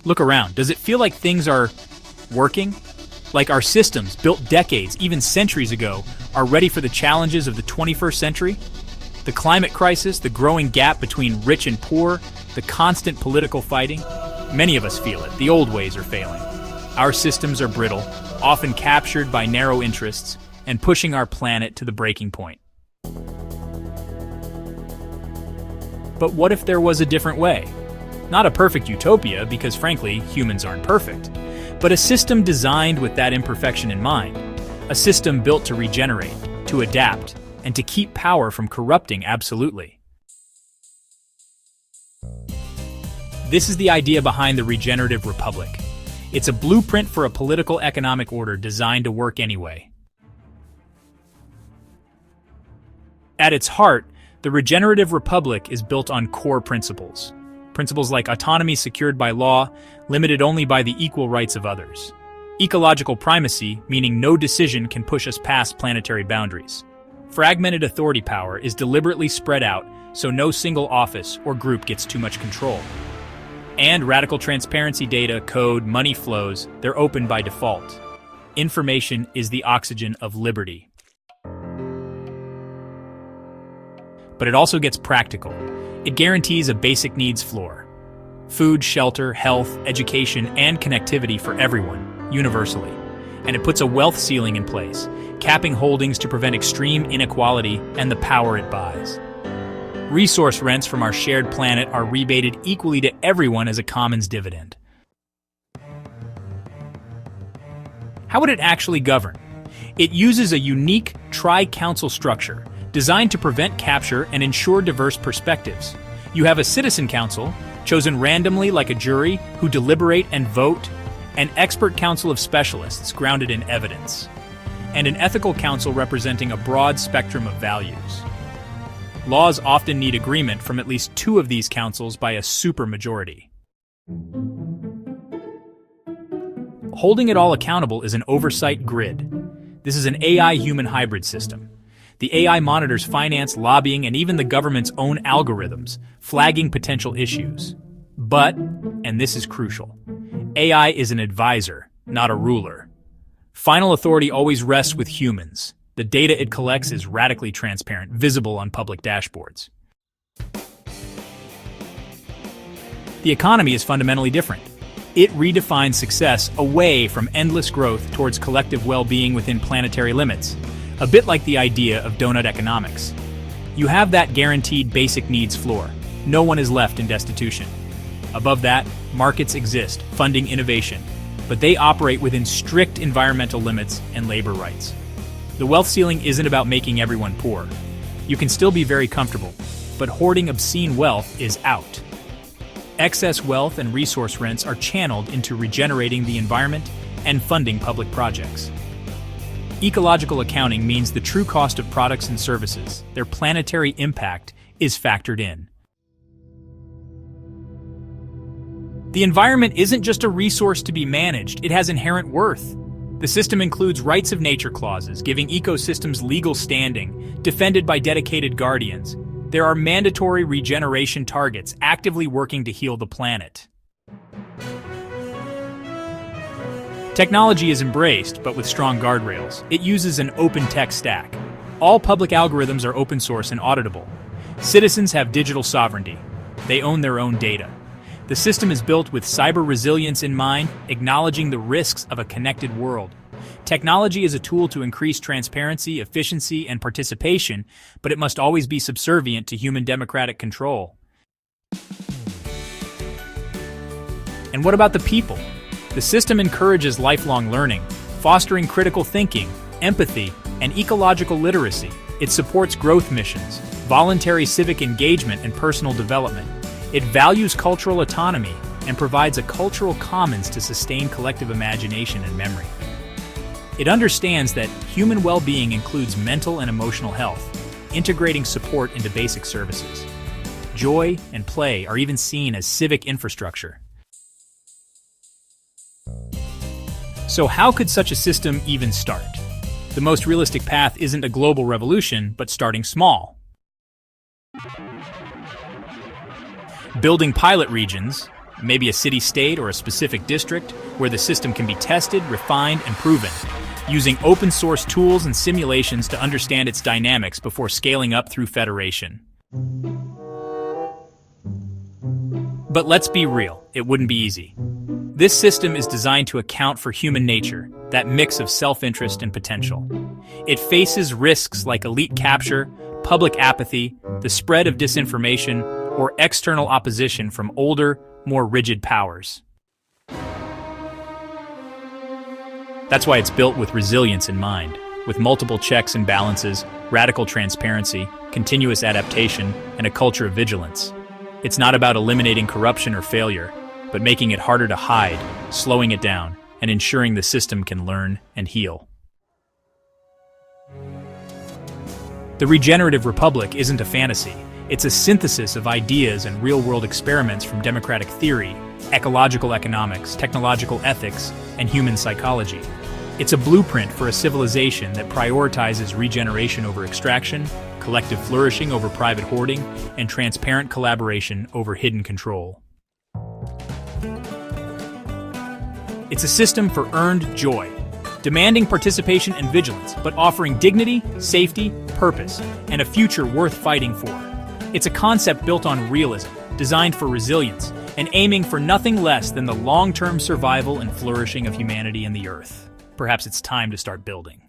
Look around. Does it feel like things are working? Like our systems, built decades, even centuries ago, are ready for the challenges of the 21st century? The climate crisis, the growing gap between rich and poor, the constant political fighting? Many of us feel it. The old ways are failing. Our systems are brittle, often captured by narrow interests, and pushing our planet to the breaking point. But what if there was a different way? Not a perfect utopia, because frankly, humans aren't perfect, but a system designed with that imperfection in mind. A system built to regenerate, to adapt, and to keep power from corrupting absolutely. This is the idea behind the Regenerative Republic. It's a blueprint for a political economic order designed to work anyway. At its heart, the Regenerative Republic is built on core principles. Principles like autonomy secured by law, limited only by the equal rights of others. Ecological primacy, meaning no decision can push us past planetary boundaries. Fragmented authority power is deliberately spread out so no single office or group gets too much control. And radical transparency data, code, money flows, they're open by default. Information is the oxygen of liberty. But it also gets practical. It guarantees a basic needs floor. Food, shelter, health, education, and connectivity for everyone, universally. And it puts a wealth ceiling in place, capping holdings to prevent extreme inequality and the power it buys. Resource rents from our shared planet are rebated equally to everyone as a commons dividend. How would it actually govern? It uses a unique tri-council structure designed to prevent capture and ensure diverse perspectives. You have a citizen council, chosen randomly like a jury, who deliberate and vote, an expert council of specialists grounded in evidence, and an ethical council representing a broad spectrum of values. Laws often need agreement from at least two of these councils by a supermajority. Holding it all accountable is an Oversight Grid. This is an AI-human hybrid system. The AI monitors finance, lobbying, and even the government's own algorithms, flagging potential issues. But, and this is crucial, AI is an advisor, not a ruler. Final authority always rests with humans. The data it collects is radically transparent, visible on public dashboards. The economy is fundamentally different. It redefines success away from endless growth towards collective well-being within planetary limits. A bit like the idea of donut economics. You have that guaranteed basic needs floor. No one is left in destitution. Above that, markets exist, funding innovation, but they operate within strict environmental limits and labor rights. The wealth ceiling isn't about making everyone poor. You can still be very comfortable, but hoarding obscene wealth is out. Excess wealth and resource rents are channeled into regenerating the environment and funding public projects. Ecological accounting means the true cost of products and services, their planetary impact, is factored in. The environment isn't just a resource to be managed, it has inherent worth. The system includes rights of nature clauses, giving ecosystems legal standing, defended by dedicated guardians. There are mandatory regeneration targets actively working to heal the planet. Technology is embraced, but with strong guardrails. It uses an open tech stack. All public algorithms are open source and auditable. Citizens have digital sovereignty. They own their own data. The system is built with cyber resilience in mind, acknowledging the risks of a connected world. Technology is a tool to increase transparency, efficiency, and participation, but it must always be subservient to human democratic control. And what about the people? The system encourages lifelong learning, fostering critical thinking, empathy, and ecological literacy. It supports growth missions, voluntary civic engagement, and personal development. It values cultural autonomy and provides a cultural commons to sustain collective imagination and memory. It understands that human well-being includes mental and emotional health, integrating support into basic services. Joy and play are even seen as civic infrastructure. So how could such a system even start? The most realistic path isn't a global revolution, but starting small. Building pilot regions, maybe a city-state or a specific district, where the system can be tested, refined, and proven, using open-source tools and simulations to understand its dynamics before scaling up through federation. But let's be real, it wouldn't be easy. This system is designed to account for human nature, that mix of self-interest and potential. It faces risks like elite capture, public apathy, the spread of disinformation, or external opposition from older, more rigid powers. That's why it's built with resilience in mind, with multiple checks and balances, radical transparency, continuous adaptation, and a culture of vigilance. It's not about eliminating corruption or failure, but making it harder to hide, slowing it down, and ensuring the system can learn and heal. The Regenerative Republic isn't a fantasy. It's a synthesis of ideas and real-world experiments from democratic theory, ecological economics, technological ethics, and human psychology. It's a blueprint for a civilization that prioritizes regeneration over extraction, collective flourishing over private hoarding, and transparent collaboration over hidden control. It's a system for earned joy, demanding participation and vigilance, but offering dignity, safety, purpose, and a future worth fighting for. It's a concept built on realism, designed for resilience, and aiming for nothing less than the long-term survival and flourishing of humanity and the Earth. Perhaps it's time to start building.